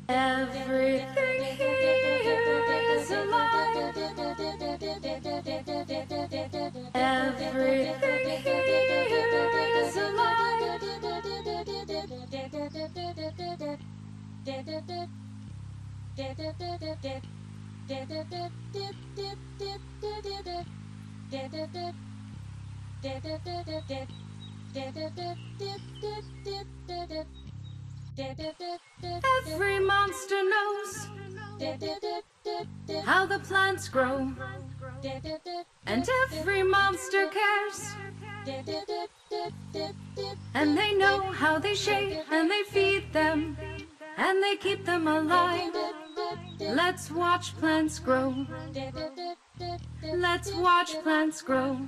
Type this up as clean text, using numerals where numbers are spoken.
Everything here is alive. Everything here is alive. Every monster knows how the plants grow, and every monster cares, and they know how they shape and they feed them and they keep them alive. Let's watch plants grow. Let's watch plants grow.